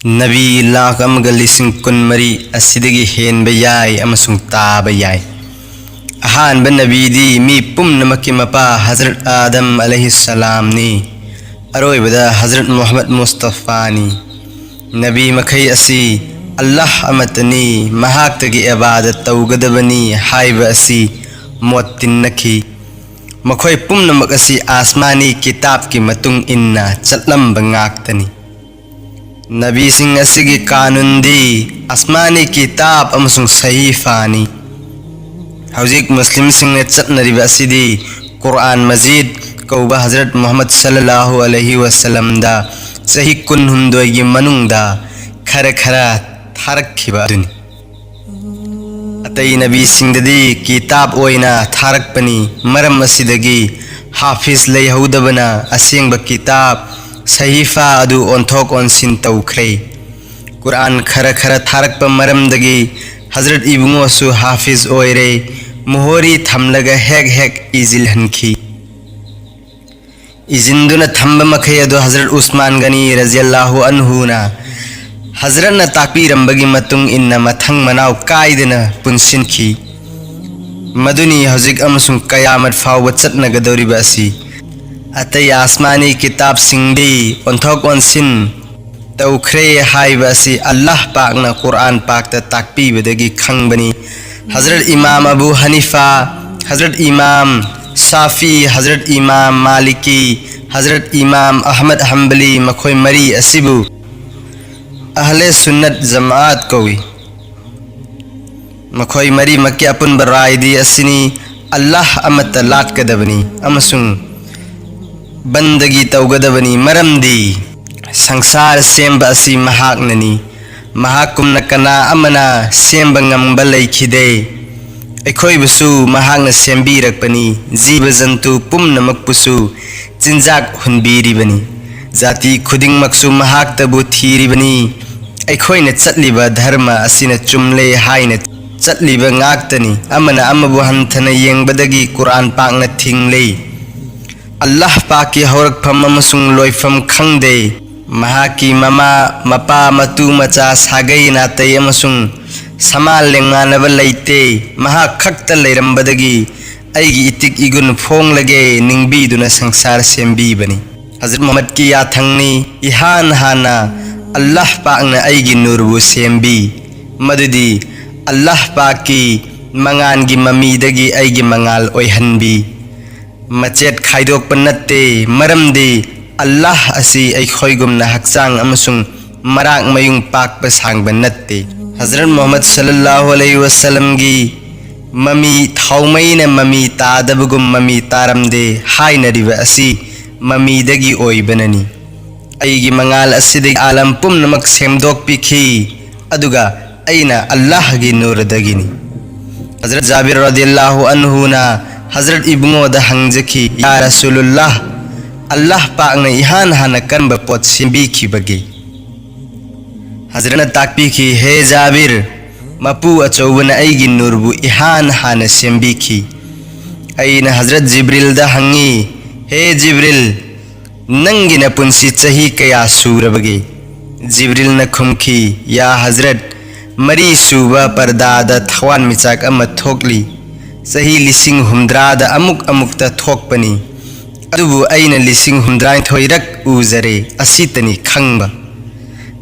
नबी लाख अमगा लिसिंग कुनमरी असिदगी हेनब याय अमसुंग ताब याय। अहानब नबीदी मी पुम्नमकी मपा हजरत आदम अलैहिस्सलाम नी अरोइबदा हजरत मोहम्मद मुस्तफानी। नबी मखई असि अल्लाह अमतनी महाक्तगी इबादत तौगदबनी हाइब असि मोत तिन्नखी। मखोय पुम्नमक असि आसमानी किताब की मतुंग इन्ना चलंब ngaktani। नबी सिंह असिगी कानूनदी आसमानी किताब अमसुंग सहीफानी। हौजिक मुस्लिम सिंह ने चटनरिबा असिदी कुरान मजीद कौबा हजरत मोहम्मद सल्लल्लाहु अलैहि वसल्लम दा सही कुनहुंदोगी मनुंगदा खर खरा थारखिबा दुनी। अतई नबी सिंह ददी किताब ओइना थारकपनी मरम असिदगी हाफिज लैहौदबना असेंग किताब सहीफा अदु ओंथोक ओंसिन तौख्रे। कुरान खर खर थारक मरमदगी हजरत इबुंगोसु हाफिज ओइरे मोहरी थमलगा हेक हेक इजिल हनखी। इजिंदुना थंब मखै अदु हजरत उस्मान गनी रजियल्लाहु अन्हुना हजरत न ताकपीरंबगी मतुंग इन्ना मथंग मनाव कायदना पुनसिनखी। मदुनी हौजिक अमसुंग कयामत फावबा चटनगदौरिबा असि अतई आसमानी किताब सिंगदी ओंथोक ओंसिन तौख्रे हाइबा असि अल्लाह पाकना कुरान पाकता ताकपीबदगी खंगबनी। हजरत इमाम अबू हनीफा, हजरत इमाम साफी, हजरत इमाम मालिकी, हजरत इमाम अहमद हंबली मखोय मरी असिबु अहले सुन्नत जमात कोई। मखोय मरी मक्के अपुन बरायदी असिनी अल्लाह अमत लाटकदबनी अमसुंग बंदगी तौगदबनी मरमदी संसार सेंब असी महाकननी। महाकुमना कना अमना सेंब ngamba लैखिदे अखोइबसु महाकना सेंबीरकपनी। जीव जंतु पुम्नमकपुसु चिंजाक हुनबीरिबनी। जाति खुदिंगमकसु महाक्तबु थीरिबनी। अखोइना चटलिबा धर्म असिना चुमले हाइना चटलिबा ngaktani। अमना अमबु हंथना येंगबदगी कुरान पाकना थिंगले। अल्लाह पाक की हौरकफम अमसुंग लोइफम खंगदे। महाकी ममा मपा मतु मचा सागई नातई अमसुंग समाल लेंगानब लैते। महा खक्त लैरंबदगी अइगी इतिक इगुन फोंग लगे निंगबीदुना संसार सेंबीबनी। हजरत मोहम्मद की याथंगनी इहान हाना अल्लाह पाकना अइगी नूरबु सेंबी। मदुदी अल्लाह पाक की मंगानगी ममीदगी अइगी मंगाल ओइहनबी। मचेत खाइदोक नत्ते मरमदी अल्लाह असी अखोइगुमना हक्चांग अमसुंग मराक मयुंग पाक सांगब नत्ते। हजरत मोहम्मद सल्लल्लाहु अलैहि वसल्लम गी ममी थौमैना ममी तादबगुम ममी तारमदे हाइनरिबा असी ममीदगी ओइबननी। अइगी मंगाल असिदगी आलम पुम्नमक सेमदोक पिखी अदुगा अइना अल्लाह गी नूरदगिनी। हजरत जाबिर रदियल्लाहु अन्हुना हजरत इबुंगोदा हंगजखी या रसूलुल्लाह अल्लाह पाकना इहान हाना कनब पोत सेंबीखिबगे। हजरत ताकपीखी हे जाबिर मपू अचौबना अइगी नूरबु इहान हाना सेंबीखी। अइना हजरत जिब्रिल दा हंगी हे जिब्रिल नंगिना पुंसी चही कया सूरबगे। जिब्रिल न खुमखी या हजरत मरी सूबा परदादा थवान मिचाक अमा थोकली सही लिसिंग हुमद्रादा अमुक अमुक्ता थोकपनी। अदुबु अइना लिसिंग हुमद्राइन थोइरक उजरे असितनी खंगबा।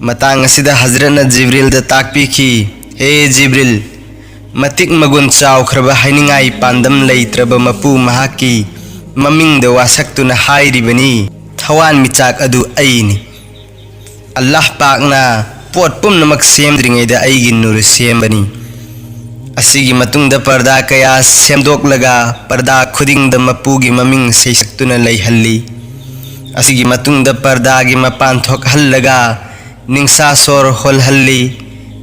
मतांग असिदा हजरत न जिब्रिल दा ताकपीखी हे जिब्रिल मतिक मगुन चाउख्रबा हाइनिंगाई पांदम लैत्रबा मपू महाकी ममिंग दा वासक्तुना हाइरिबनी थवान मिचाक अदु अइनी। अल्लाह पाकना पोट पुम्नमक सेमद्रिङैदा अइगी नूर सेमबनी। असिगी मतुंग द पर्दा कया सेमदोक लगा पर्दा खुदिंग द मपूगी ममिंग सैसक्तुना लैहल्ली। असिगी मतुंग द पर्दा गी मपान थोक हल्लगा निंसा सोर होलहल्ली।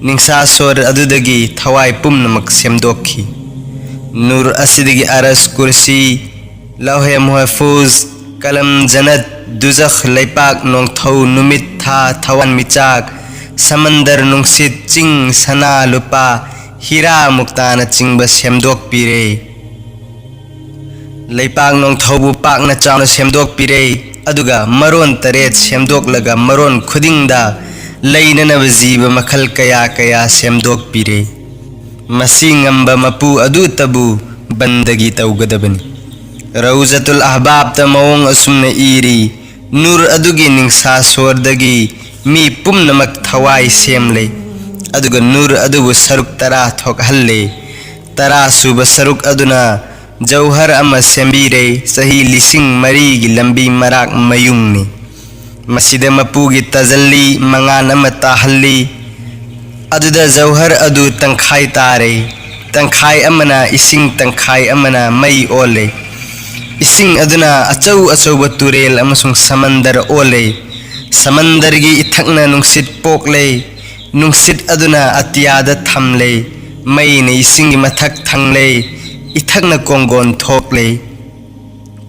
निंसा सोर अदुदगी थवाई पुम्नमक सेमदोखी। नूर असिदगी अरस कुर्सी लौहे महफूज कलम जन्नत दुजख लैपाक नोंगथौ नुमित था थवान मिचाक समंदर नुंगसित चिंग सना लुपा हीरा मुक्ताना चिंब सेमदोक पीरे। लैपाक नोंगथौबु पाकना चावना सेमदोक पीरे अदुगा मरोन तरेत सेमदोक लगा मरोन खुदिंगदा ꯂꯩꯅꯅꯕ ꯖꯤꯕ ꯃꯈꯜ ꯀꯌꯥ ꯀꯌꯥ ꯁꯦꯝꯗꯣꯛꯄꯤꯔꯦ ꯃꯁꯤ ꯉꯝꯕ ꯃꯄꯨ ꯑꯗꯨꯇꯕꯨ ꯕꯟꯗꯒꯤ ꯇꯧꯒꯗꯕꯅꯤ ꯔꯧꯖꯇꯨꯜ ꯑꯍꯕꯥꯕꯇ ꯃꯑꯣꯡ ꯑꯁꯨꯝꯅ ꯏꯔꯤ ꯅꯨꯔ ꯑꯗꯨꯒꯤ ꯅꯤꯡꯁꯥ ꯁꯣꯔꯗꯒꯤ ꯃꯤ ꯄꯨꯝꯅꯃꯛ ꯊꯋꯥꯏ ꯁꯦꯝꯂꯦ ꯑꯗꯨꯒ ꯅꯨꯔ ꯑꯗꯨꯕꯨ ꯁꯔꯨꯛ 10 ꯊꯣꯛꯍꯜꯂꯦ 10 ꯁꯨꯕ ꯁꯔꯨꯛ ꯑꯗꯨꯅ ꯖꯧꯍꯔ ꯑꯃ ꯁꯦꯝꯕꯤꯔꯦ ꯆꯍꯤ 4,000ꯒꯤ ꯂꯝꯕꯤ ꯃꯔꯥꯛ ꯃꯌꯨꯡꯅꯤ ꯃꯁꯤꯗ ꯃꯄꯨꯒꯤ ꯇꯖꯜꯂꯤ ꯃꯉꯥꯟ ꯑꯃ ꯇꯥꯍꯜꯂꯤ ꯑꯗꯨꯗ ꯖꯧꯍꯔ ꯑꯗꯨ ꯇꯪꯈꯥꯏ ꯇꯥꯔꯦ ꯇꯪꯈꯥꯏ ꯑꯃꯅ ꯏꯁꯤꯡ ꯇꯪꯈꯥꯏ ꯑꯃꯅ ꯃꯩ ꯑꯣꯜꯂꯦ इसिंग अदुना अचौ अचौबा तुरेल अमसुंग समंदर ओले समंदरगी इथकना नुंगसित पोकले नुंगसित अदुना अतियादा थमले मईने इसिंगी मथक थंगले इथकना कोंगोन थोकले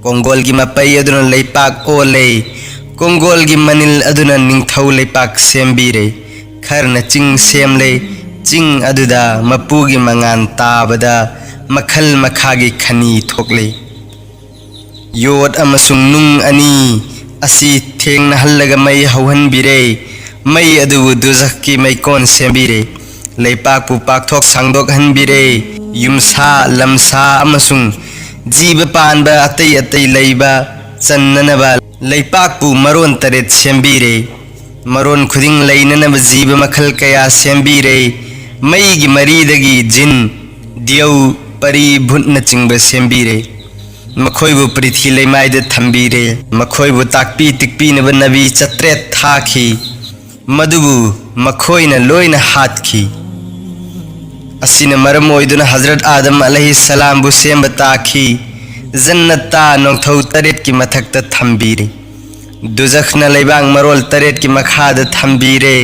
कोंगोलगी मपई अदुना लेपाक ओले कोंगोलगी मनिल अदुना निंगथौ लेपाक सेमबीरे खरना चिंग सेमले चिंग अदुदा मपुगी मंगान ताबदा मखल मखागी खनी थोकले योद अमसुंग नुंग अनि असि थेंगना हल्लगा मई हौहनबिरे मई अदुबु दुजखकी मैकोन सेमबिरे लेपाकपु पाकथोक सांगदोक हनबिरे युमसा लमसा अमसुंग जीव पानबा अतै अतै लैबा चन्ननबा लेपाकपु मरोन तरेत सेमबिरे मरोन खुदिंग लैननबा जीव मखल कया सेमबिरे मईगी मरीदगी जिन दियौ परी भुटना चिंगबा सेमबिरे मखोइबु पृथ्वी लैमाइदे थंबीरे मखोइबु ताकपी तिकपीनबा नबी 4 थाखी मदुबु मखोइना लोइना हातखी असिना मरम ओइदुना हजरत आदम अलैहिस्सलाम बु सेमबा ताखी जन्नता नोंथौ 8 की मथकता थंबीरे दुजखना लैबांग मरोल 8 की मखादा थंबीरे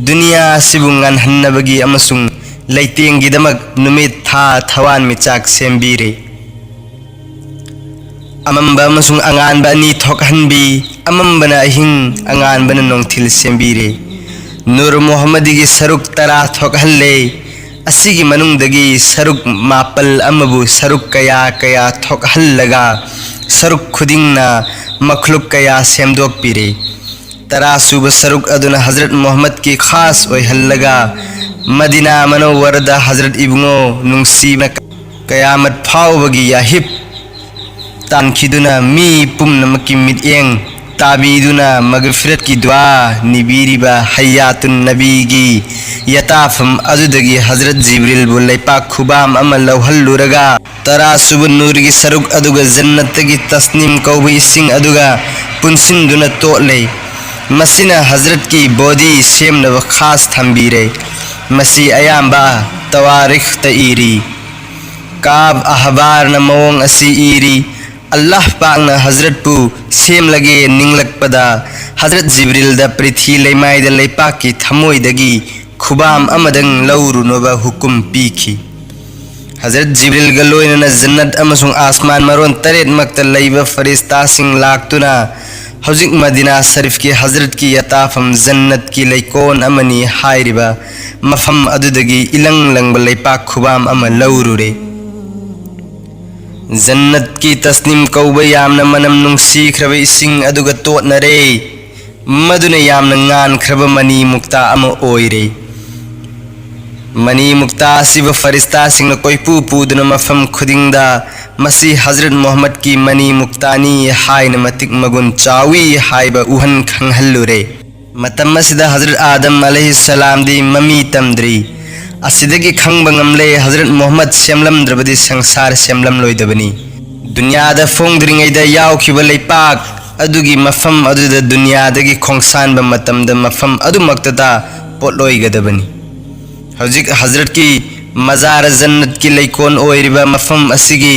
दुनिया सिबु ngανहन्नबगी अमसुंग लैतेंगीदमक नुमित था थवान मिचाक सेमबीरे अमंबा मसुंग अंगानबा नि थोकहनबी अमंबना अहिंग अंगानबना नोंथिल सेमबीरे नूर मोहम्मदगी सरुक 10 थोकहल्ले असिगी मनुंगदगी सरुक मापल अमबु सरुक कया कया थोकहल्लगा सरुक खुदिंगना मखलुक कया सेमदोकपीरे 10 सुब सरुक अदुना हजरत मोहम्मद की खास ओइहल्लगा मदीना मनोवरदा हजरत इब्ंगो नुंगसीबना कयामत फावबगी याहिब तानखिदुना मी पुमनमकी मित्येंग ताबीदुना मगफिरत की दुआ निबीरिबा हयातुन नबीगी यताफम अदुदगी हजरत जिब्रिल बु लैपाक खुबाम अमा लौहल्लुरगा 10 सुब नूरगी सरुक अदुगा जन्नतगी तस्नीम कौबा इसिंग अदुगा पुनसिंदुना तोले मसिना हजरत की बॉडी सेमनबा खास थंबीरे मसी अयाम्बा तवारिख तईरी काब अहबार न मवोंग असी इरी अल्लाह पाकना हजरत पु सेम लगे निंगलक पदा हजरत जिब्रिल दा पृथ्वी लैमाई दा लैपाक की थमोई दगी खुबाम अमदंग लौरुनोबा हुकुम पीखी हजरत जिब्रिल गलोइना जन्नत अमसुंग आसमान मरोन 8 मक्ता लैबा फरिश्ता सिंग लाक्तुना हौजिक मदीना शरीफ की हजरत की यताफम जन्नत की लैकोन अमनी हाइरिबा मफम अदुदगी इलंग लंग लैपाक खुबाम अम लौरुरे जन्नत की तस्नीम कौबा यामना मनम नुंगसीख्रबा इसिंग अदुगा तोटनरे मदुना यामना ngānख्रबा मनी मुक्ता अम ओइरे मनी मुक्ता सिबा फरिश्ता सिंगना कोइपु पुदुना मफम खुदिंगदा मसी हजरत मोहम्मद की मनी मुक्तानी हाइना मतिक मगुन चावी हाइबा उहन खंगहल्लुरे मतम मसिदा हजरत आदम अलैहिस्सलाम दी ममी तमद्री असिदगी खंगबा ngamle हजरत मोहम्मद सेमलमद्रबदी संसार सेमलम लोइदबनी दुनियादा फोंगद्रिङैदा यावखिबा लैपाक अदुगी मफम अदुदा दुनियादगी खोंगसानबा मतमदा मफम अदुमक्तदा पोटलोइगदबनी हौजिक हजरत की मजार जन्नत की लैकोन ओइरिबा मफम असिगी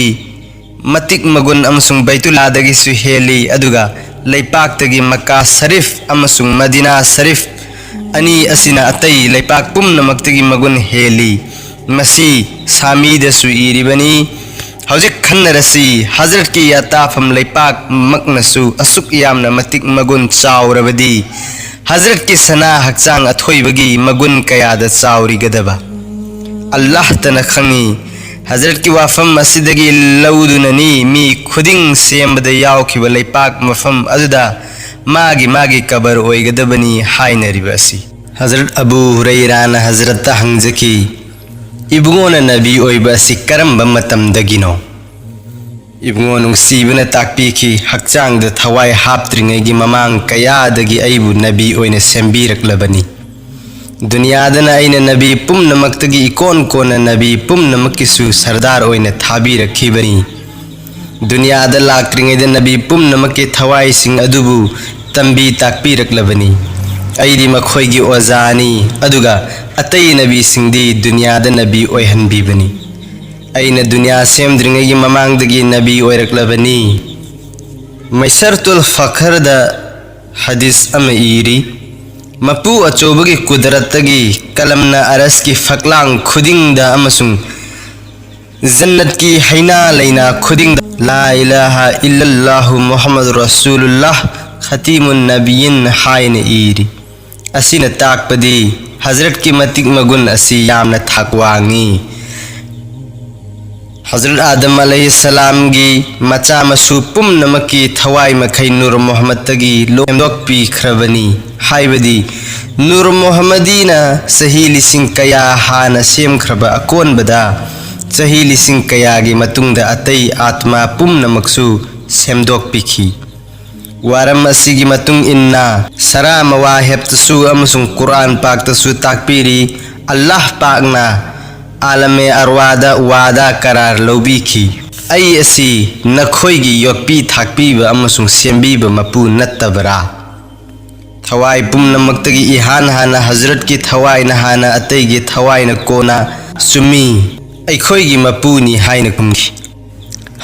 मतिक मगुन अमसुंग बैतुलादगी सुहेली अदुगा लैपाकतगी मक्का शरीफ अमसुंग मदीना शरीफ अनि असिना अतै लैपाक पुमनमक्तगी मगुन हेली मसी सामीदसु इरिबनी हौजिक खन्नरसी हजरत की यताफम लैपाक मकनसु असुक यामना मतिक मगुन चाउरबदी हजरत की सना हक्चांग अथोइबगी मगुन कयादा चाउरिगदबा अल्लाह तना खंगी हजरत की वाफम असिदगी लौदुननी मी खुदिंग सेमबदा यावखिबा लैपाक मफम अदुदा मागी मागी कबर ओइगदबनी हाइनरिबा असि हजरत अबू हुरैराना हजरत हंजकी इबुंगोना नबी ओइबा असि करंबा मतमदगिनो इबुंगो नुंसीबना ताकपीखी हक्चांग द थवाई हापत्रिंगैगी ममांग कयादगी अइबु नबी ओइना सेंबीरक्लबनी दुनियादना अइना नबी पुमनमक्तगी इकोन कोना नबी पुमनमक्किसु सरदार ओइना थाबीरखिबनी दुनियादा लाक्त्रिंगैदा नबी पुमनमक्के थवाईसिंग अदुबु तंबी ताकपीरक्लबनी अइदी मखोइगी ओजानी अदुगा अतई नबी सिंगदी दुनियादा नबी ओइहनबीबनी अइना दुनिया सेमद्रिंगैगी ममांगदगी नबी ओइरक्लबनी मैसरतुल फखरदा हदीस अम इरी मपू अचोबगी कुदरतगी कलमना अरस की फकलांग खुदिंगदा अमसुंग जन्नत की हैना लैना खुदिंगदा ला इलाहा इल्लल्लाहु मुहम्मद रसूलुल्लाह खतीमुन नबियिन हाइन इरी असीना ताकपदी हजरत की मतिक मगुन असी यामना थाकवांगी हजरत आदम अलैहिस्सलाम की मचा मसु पुमनमकी थवाई मखै नूर मोहम्मद तगी लोंदोकपी खरबनी हाइबदी नूर मोहम्मदीना सही लिसिंग कया हाना सेमखरबा अकोनबदा सही लिसिंग कयागी मतुंगदा अतई आत्मा पुमनमकसु सेमदोकपीखी वारम असिगी मतुंग इन्ना सरा मवाहिबतसु अमसुंग कुरान पाकतसु ताकपीरी अल्लाह पाकना आलमे अरवादा वादा करार लौबीखी अई असी नखोइगी योकपी थाकपीबा अमसुंग सेमबीबा मपू नत्तबरा थवाई पुमनमक्तगी इहान हाना हजरत की थवाई नहाना अतईगी थवाई न कोना सुमी अखोइगी मपूनी हाइन कुमखी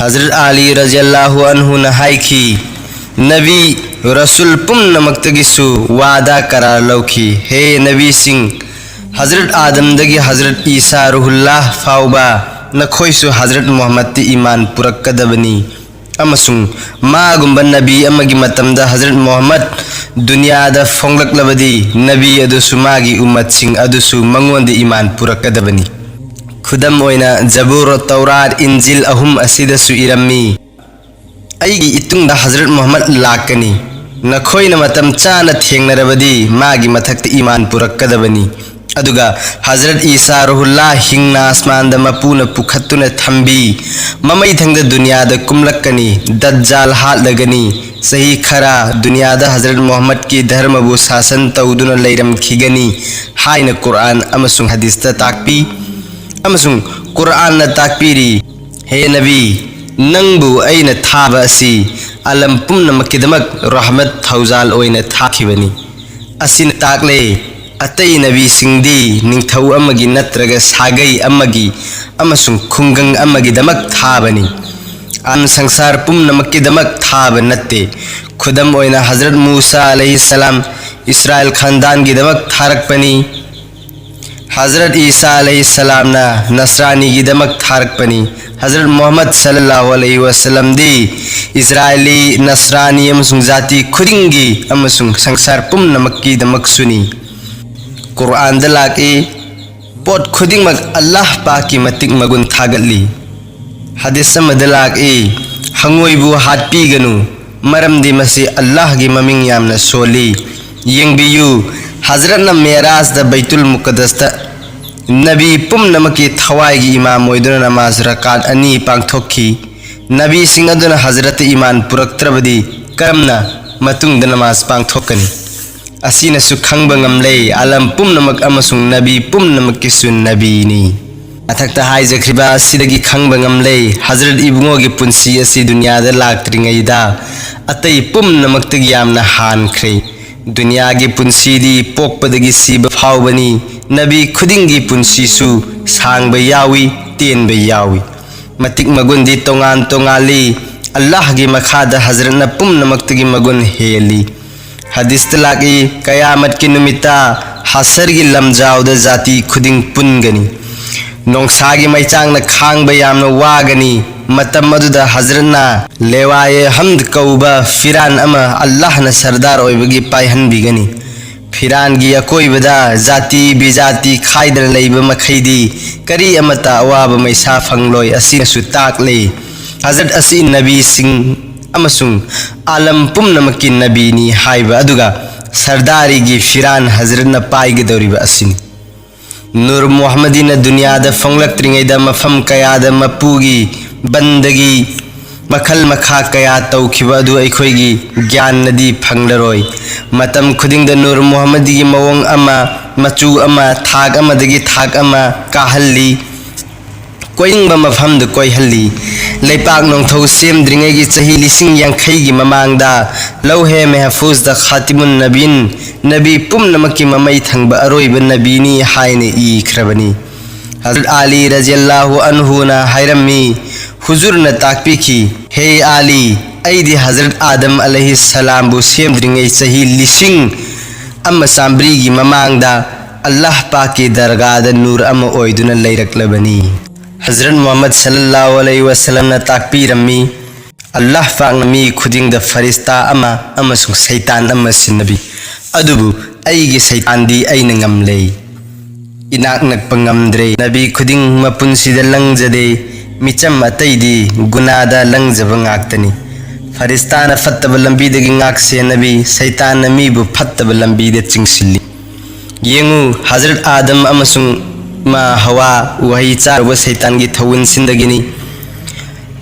हजरत आली रज़ियल्लाहु अन्हु न हाइखी नबी रसूल पुमनमक्तगिसु वादा करार लौखी हे नबी सिंह हजरत आदम दगी हजरत ईसा रुहुल्लाह फाउबा नखोइसु हजरत मोहम्मद ती ईमान पुरक्कदबनी अमसुंग मागुंबा नबी अमगी मतमदा हजरत मोहम्मद दुनियादा फोंगलक्लबदी नबी अदुसु मागी उम्मत सिंह अदुसु मंगोंदी ईमान पुरक्कदबनी खुदम ओइना जबूर तौरात इंजिल अहुम असिदसु इरम्मी अईगी इतुंगदा हजरत मोहम्मद लाकनी नखोइना मतम चाना थेंगनरबदी मागी मथक्ता ईमान पुरक्कदबनी अदुगा हजरत ईसा रुहुल्लाह हिंगना आसमान मपूना पुखत्तुना थंबी ममई थंगद दुनियादा कुमलक्कनी दज्जाल हालगनी सही खरा दुनियादा हजरत मोहम्मद की धर्म बु शासन तौदुना लैरमखिगनी हाइना कुरान अमसुंग हदीसता ताकपी अमसुंग कुरान न ताकपीरी हे नबी नंगबु अइना थाबा असि अलम पुमनमक्किदमक रहमत थौजाल ओइना थाखिबनी असिना ताकले अतई नबी सिंगदी निंगथौ अमगी नत्रगा सागई अमगी अमसुंग खुंगंग अमगी दमक थाबनी अन संसार पुमनमक्की दमक थाब नत्ते खुदम ओइना हजरत मूसा अलैहिस्सलाम इस्राएल खानदान की दमक थारकपनी हजरत ईसा अलैहिस्सलाम ना नसरानी की दमक थारकपनी हजरत मोहम्मद सल्लल्लाहु अलैहि वसल्लम दी इस्राएली नसरानी अमसुंग जाति खुदिंगी अमसुंग संसार पुमनमक्की दमक सुनी कुरान दलाकी पोट खुदिंग मग अल्लाह पाक की मतिक मगुन थागली हदीस मदलाकी हंगोइबु हाटपीगनु मरमदी मसी अल्लाह की ममिंग यामना सोली यंगबियु हजरत न मेराज द बैतुल मुकद्दस द नबी पुमनमकी थवाई की इमाम ओइदुना नमाज रकात अनि पांगथोखी नबी सिंह अदुना हजरत ईमान पुरक्त्रबदी करमना मतुंग द नमाज पांगथोकनी असीना सुखंग नगमले आलम पुमनमक अमसुंग नबी पुमनमकिसु नबीनी अथक्ता हाइजख्रिबा असिदगी खंग नगमले हजरत इबुंगोगी पुंसी असि दुनियादा लाक्त्रिंगैदा अतई पुमनमक्तगी यामना हानख्रे दुनिया की पुंसीदी पोकपदगी सीब फावबनी नबी खुदिंगी पुंसीसु सांगब यावी तेनब यावी मतिक मगुंदी तोंगान तोंगाली अल्लाह की मखादा हजरत न पुमनमक्तगी मगुन हेली हदीस तलाकी कयामत की नुमिता हसर की लमजाउद जाति खुदिंग पुनगनी नोंसागी मैचांग न खांग बयामन वागनी मतम मदुदा हजरतना लेवाये हमद कौबा फिरान अमा अल्लाह न सरदार ओइबगी पायहन बिगनी फिरान की अकोइबदा जाति बिजाति खाइदर लैब मखैदी करी अमता अवाब मैसा फंगलोय असिन सुताकले हजरत असी नबी सिंह अमसुंग आलम पुमनमकी नबीनी हाइबा अदुगा सरदारी की फिरान हजरत न पाइगदौरिबा असिनी नूर मोहम्मदी न दुनिया द फोंगलक्त्रिंगैदा मफम कयादा मपूगी बंदगी मखल मखा कया तौखिबा अदु अखोइगी ज्ञान नदी फंगलरोय मतम खुदिंग द नूर मोहम्मदी की मवंग अमा मचू अमा थाग अमदगी थाग अमा काहल्ली कोइंग मफम द कोइहल्ली लेपाक नोंथौ सेमद्रिंगैगी चही लिसिंग यांखैगी ममांगदा लौहे महफूज द खातिमुन नबीन नबी पुमनमकी ममई थंगबा अरोइब नबीनी हाइने इख्रबनी हजरत आली रज़ियल्लाहु अन्हु ना हैरमी हुजूर न ताकपीखी हे आली ऐदी हजरत आदम अलैहि सलाम बु सेमद्रिंगै चही लिसिंग अम्मा सांब्रीगी ममांगदा अल्लाह पाक की दरगाह द नूर अम ओइदुना लैरक्लबनी हजरत मोहम्मद सल्लल्लाहु अलैहि वसल्लम न ताकपीरमी अल्लाह पाक मी खुदिंग द फरिश्ता अमा अमसुंग शैतान अमा सिनबी अदुबु ऐगी शैतान दी ऐना ngamle इनाक नकपा ngamdre नबी खुदिंग मपुनसिद लंगजदे मिचम अतैदी गुनादा लंगजब ngaktani फरिश्ता न फत्तब लंबीदगी ngakse नबी शैतान न मीबु फत्तब लंबीदे चिंगसिल्ली येंगु हजरत आदम अमसुंग मा हवा वही चारब शैतान की थौन सिंदगिनी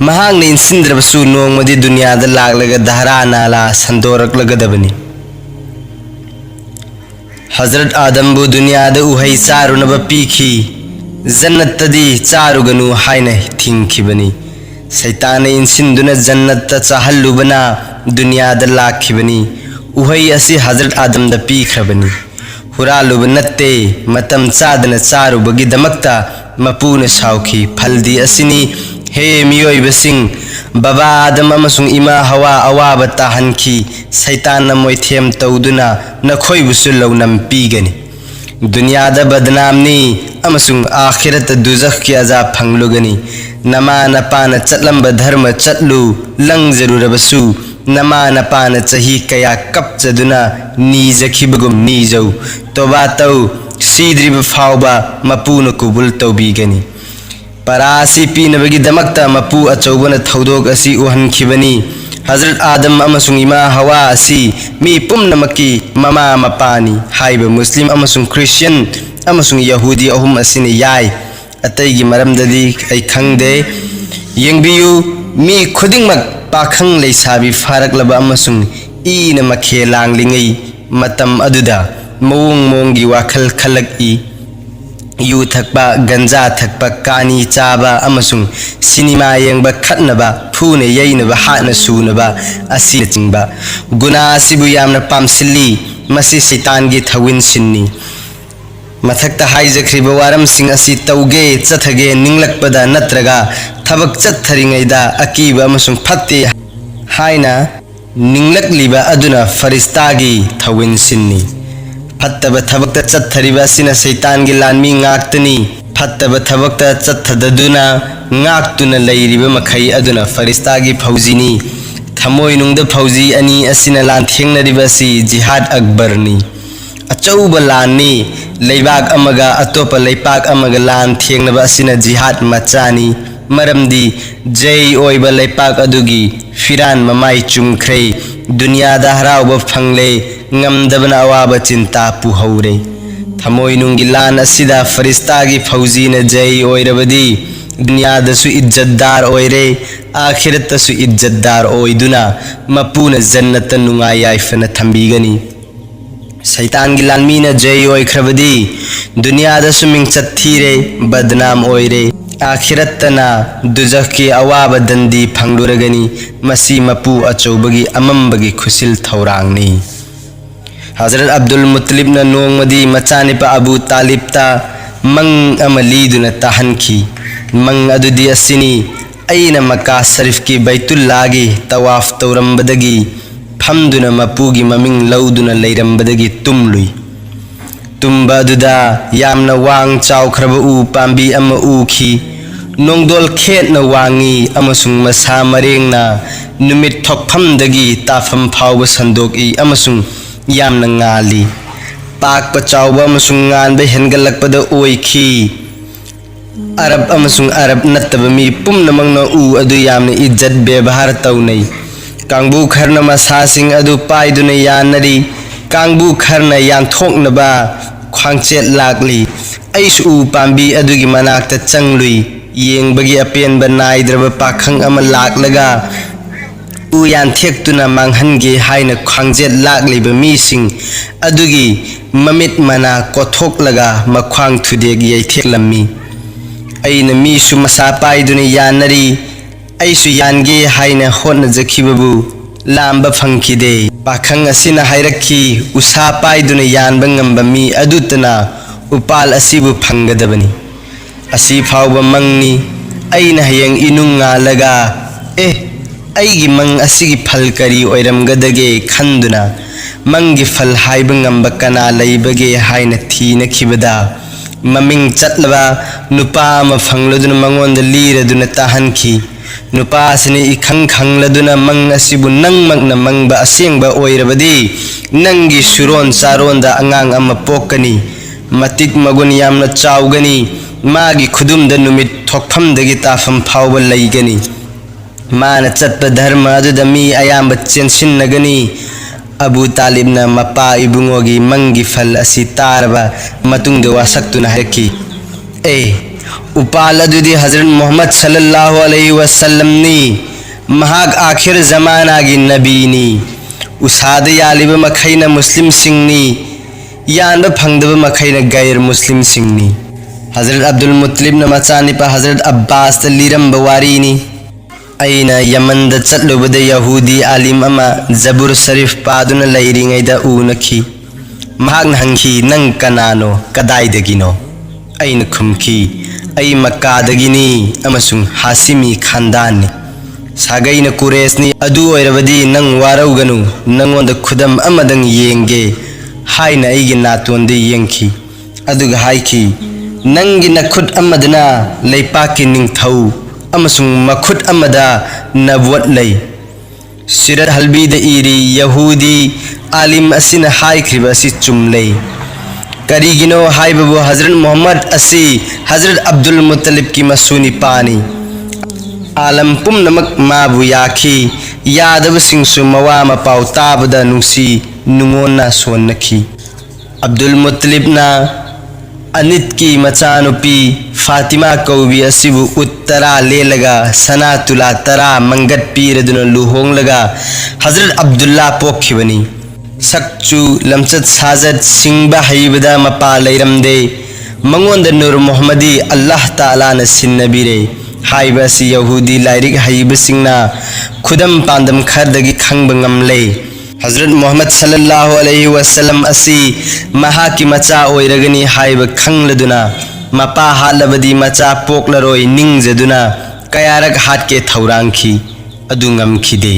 महांग ने इंसिंद्रबसु नोंगमदि दुनिया द लागलग दहरा नाला संदोरकलगदबनी हजरत आदम बु दुनिया द उहै चारुनब पीखी जन्नत तदी चारुगनु हाइना थिंखिबनी शैतान इंसिंदुना जन्नत त चाहल्लुबना दुनिया द लाखिबनी उहै असि हजरत आदम द पीखरबनी हुरालुब नत्ते मतम चादन चारुबगी दमक्ता मपून साउखी फलदी असिनी हे मियोइबसिंग बाबा आदम अमसुंग इमा हवा अवाब ताहनखी शैतान न मोइथेम तौदुना नखोइबुसु लौनम पीगनी दुनिया द बदनामनी अमसुंग आखिरत दुजख की अजाब फंगलुगनी नमा नपान चलंब धर्म चलु लंग जरूरबसु नमा नपान चही कया कपचदुना नीजखिबगुम नीजौ तोबा तौ सीद्रिब फावबा मपून कुबुल तौबीगनी परासी पीनबगी दमक्ता मपू अचौबन थौदोक असी उहनखिबनी हजरत आदम अमसुंग इमा हवा असी मी पुमनमकी ममा मपानी हाइब मुस्लिम अमसुंग क्रिश्चियन अमसुंग यहूदी अहुम असिनी याय अतैगी मरमददी ऐ खंगदे यंगबियु मी खुदिंगमक पाखंग लैसाबी फारकलबा अमसुंग ईन मखे लांगलिंगै मतम अदुदा मवंग मोंगी वाखल खलक ई यू थकपा गंजा थकपा कानी चाबा अमसुंग सिनेमा यंगबा खतनबा फूने यैनबा हाना सूनबा असी चिंगबा गुना असिबु यामना पामसिल्ली मसी शैतान की थविन सिन्नी मथक्ता हाइजख्रिबा वारम सिंग असी तौगे चथगे निंगलकपदा नत्रगा थबक चथरिंगैदा अकीबा अमसुंग फत्ते हाइना निंगलकलिबा अदुना फरिश्तागी थविन सिन्नी फत्तब थबक्ता चथरिबा सिना शैतान की लानमी ngaktani फत्तब थबक्ता चथददुना ngaktuना लैरिबा मखै अदुना फरिश्तागी फौजीनी थमोय नुंगदा फौजी अनि असिना लान थेंगनरिबासी जिहाद अकबरनी अचौब लानी लैबाक अमगा अतोप लैपाक अमगा लान थेंगनबा असिना जिहाद मचानी मरमदी जय ओइबा लैपाक अदुगी फिरान ममाई चुमख्रे दुनिया दा हराउबा फंगले ngamdabna awaba चिंता पुहौरे थमोय नुंगी लान असिदा फरिश्तागी फौजी न जय ओइरबदी दुनिया दसु इज्जतदार ओइरे आखिरत तसु इज्जतदार ओइदुना मपून जन्नत नुंगा याइफन थंबीगनी शैतान की लानमी न जय ओइख्रबदी दुनिया दसु मिंगचत थीरे बदनाम ओइरे आखिरतना दुजख की अवाब दंदी फंगलुरगनी मसी मपू अचौबगी अमंबगी खुसिल थौरांगनी हजरत अब्दुल मुत्तलिब न नोंगमदी मचानिपा अबू तालिबता मंग अमलीदुना ताहनखी मंग अदुदी असिनी ऐना मक्का शरीफ की बैतुल्लागी तवाफ तौरंबदगी फमदुना मपूगी ममिंग लौदुना लैरंबदगी तुमलुई तुंबा अदुदा यामना वांग चाउख्रब उ पांबी अम उखी नोंगदोल खेतना वांगी अमसुंग मसा मरेंगना नुमित थोकफमदगी ताफम फावब संदोकी अमसुंग यामना ngaली पाक चाउबा अमसुंग nganba hengalakpada oikhi अरब अमसुंग अरब नत्तब मी पुमनमंगना उ अदु यामना इज्जत व्यवहार तौनै कांगबु खरना मसासिंग अदु पाइदुना यानरी कांगबू खरना यानथोकनबा ख्वांगचेत लाकली अइसु उ पांबी अदुगी मनाक्ता चंगलुई येंबगी अपेनबा नाइद्रबा पाखंग अमा लाकलगा उ यानथेक्तुना मांगहनगे हाइना ख्वांगचेत लाकलिबा मीसिंग अदुगी ममित मना कोथोकलगा मख्वांग थुदेग यैथेलम्मी अइना मीसु मसा पाइदुना यानरी अइसु यानगे हाइना होनजखिबबु लांबा फंखिदे पाखंग असिना हाइरखी उसा पाइदुना यानबा ngamba मी अदुतना उपाल असिबु फंगदबनी असी फावबा मंगनी अइना हयेंग इनुंगा लगा अइगी मंग असिगी फल करी ओइरमगदगे खंदुना मंगी फल हाइबा ngamba कना लैबगे हाइना थीनखिबदा ममिंग चटलबा नुपा अमा फंगलदुना मंगोंदा लीरदुना ताहनखी नुपासनी इखंग खंगलदुना मंग असिबु नंगमगना मंगबा असेंगबा ओइरबदी नंगी सुरोन चारोंदा अंगांग अमा पोकनी मतिक मगुन यामना चाउगनी मागी खुदुमदा नुमित थोकफमदगी ताफम फावबा लैगनी माना चटपा धर्म अदुदा मी अयाम्बा चेनसिनगनी अबू तालिबना मपा इबुंगोगी मंगी फल असी तारबा मतुंगदा वासक्तुना हायकी उपाल अदुदी हजरत मोहम्मद सल्लल्लाहु अलैहि वसल्लम नी महाग आखिर जमाना की नबी नी उसाद यालिब मखैना मुस्लिम सिंगनी यान फंगदब मखैना गैर मुस्लिम सिंगनी हजरत अब्दुल मुत्तलिब न मचानिपा हजरत अब्बास त लीरम बवारी नी अइना यमन द चटलुबद यहूदी आलिम अमा जबुर शरीफ पादुना लैरिङैदा उनखी महाग हंखी नंग कनानो कदाइदगिनो अइन खुमखी अई मक्कादगिनी अमसुंग हासिमी खानदानी सागैन कुरेशनी अदु ओइरबदी नंग वारौगनु नंगोंद खुदम अमदंग येंगे हाइना अइगी नातोंदे येंखी अदुगा हाइखी नंगी नखुद अमदना लैपाकी निंगथौ अमसुंग मखुद अमदा नबवत लै सिरत हलबीद इरी यहूदी आलिम असिना हाइख्रिबा असि चुमलै करीगिनो हाइबबु हजरत मोहम्मद असी हजरत अब्दुल मुत्तलिब की मसूनी पानी आलम पुमनमक माबु याखी यादव सिंसु मवा मपाउ ताबदा नुसी नुंगोना सोनखी अब्दुल मुत्तलिब ना अनित की मचानुपी फातिमा कौबी असिबु उत्तरा लेलगा सना तुला तरा मंगत पीरदुना लुहोंगलगा हजरत अब्दुल्ला पोखिबनी सक्चु लमचत साजत सिंबा हईबदा मपा लैरमदे मंगोंद नूर मोहम्मदी अल्लाह ताला न सिन्नबिरे हाइबसी यहूदी लाइरिक हईब सिंगना खुदम पांदम खरदगी खंग ngамले हजरत मोहम्मद सल्लल्लाहु अलैहि वसल्लम असी महा की मचा ओइरगनी हाइब खंगलदुना मपा हालबदी मचा पोकलरोय निंगजदुना कयारक हाट के थौरांखी अदुंगमखिदे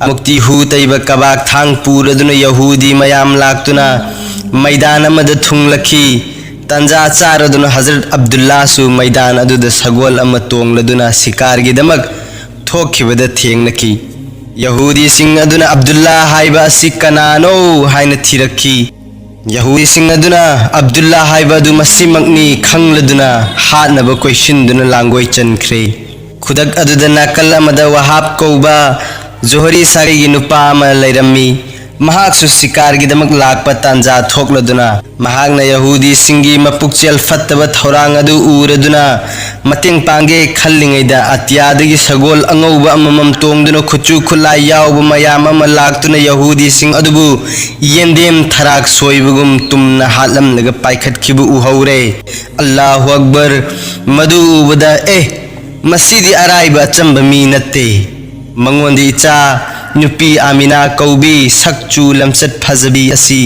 मुक्ति हु तैब कबाक थांग पूरदुना यहूदी मयाम लाक्तुना मैदान अमद थुंगलखी तंजा चारदुना हजरत अब्दुल्ला सु मैदान अदुद सगोल अम तोंगलदुना शिकार गिदमक थोखिबद थेंगनखी यहूदी सिंह अदुना अब्दुल्ला हाइबा असि कनानो हाइना थिरखी यहूदी सिंह अदुना अब्दुल्ला हाइबा दु मसिमकनी खंगलदुना हानब कोइसिनदुना लांगोय चनख्रे खुदक अदुदा नाकल अमद वहाब कौबा जोहरी सारी नुपा अमा लैरम्मी महाक्सु शिकार गिदमक लाकपा तांजा थोकलदुना महागना यहूदी सिंगी मपुकचेल फत्तब थौरांग अदु उरदुना मतेंग पांगे खल्लिङैदा अत्यादगी सगोल अंगौबा अममम तोंगदुना खुचु खुला यावबा मयाम अमा लाक्तुना यहूदी सिंग अदुबु येंदेम थराक सोइबगुम तुमना हालमलगा पाइखटखिबु उहौरे अल्लाहु अकबर मदु उबदा मसीदी अराइबा अचंबा मी नत्ते मंगोंदी इचा नुपी आमिना कौबी सक्चु लमचत फजबी असी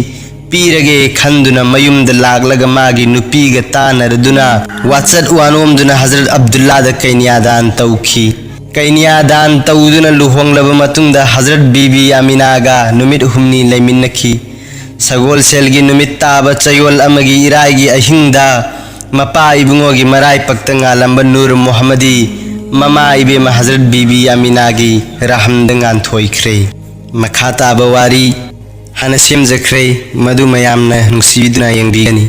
पीरगे खंदुना मयुमद लागलगा मागी नुपीगा तानरदुना वाचत वानोमदुना हजरत अब्दुल्ला द कैनियादान तौखी कैनियादान तौदुना लुहोंगलबा मतुंगदा हजरत बीबी आमिनागा नुमित हुमनी लैमिन्नखी सगोल सेलगी नुमित ताबा चयोल अमगी इराइगी अहिंगदा मपा इबुंगोगी मराय पक्तंगा लंबा नूर मोहम्मदी ममा इबेमा हजरत बीबी आमिनागी रहमदंगान थोइख्रे मखा ताबा वारी हाना सेमजख्रे मदु मयामना नुसिबिदुना यंगबिगनी।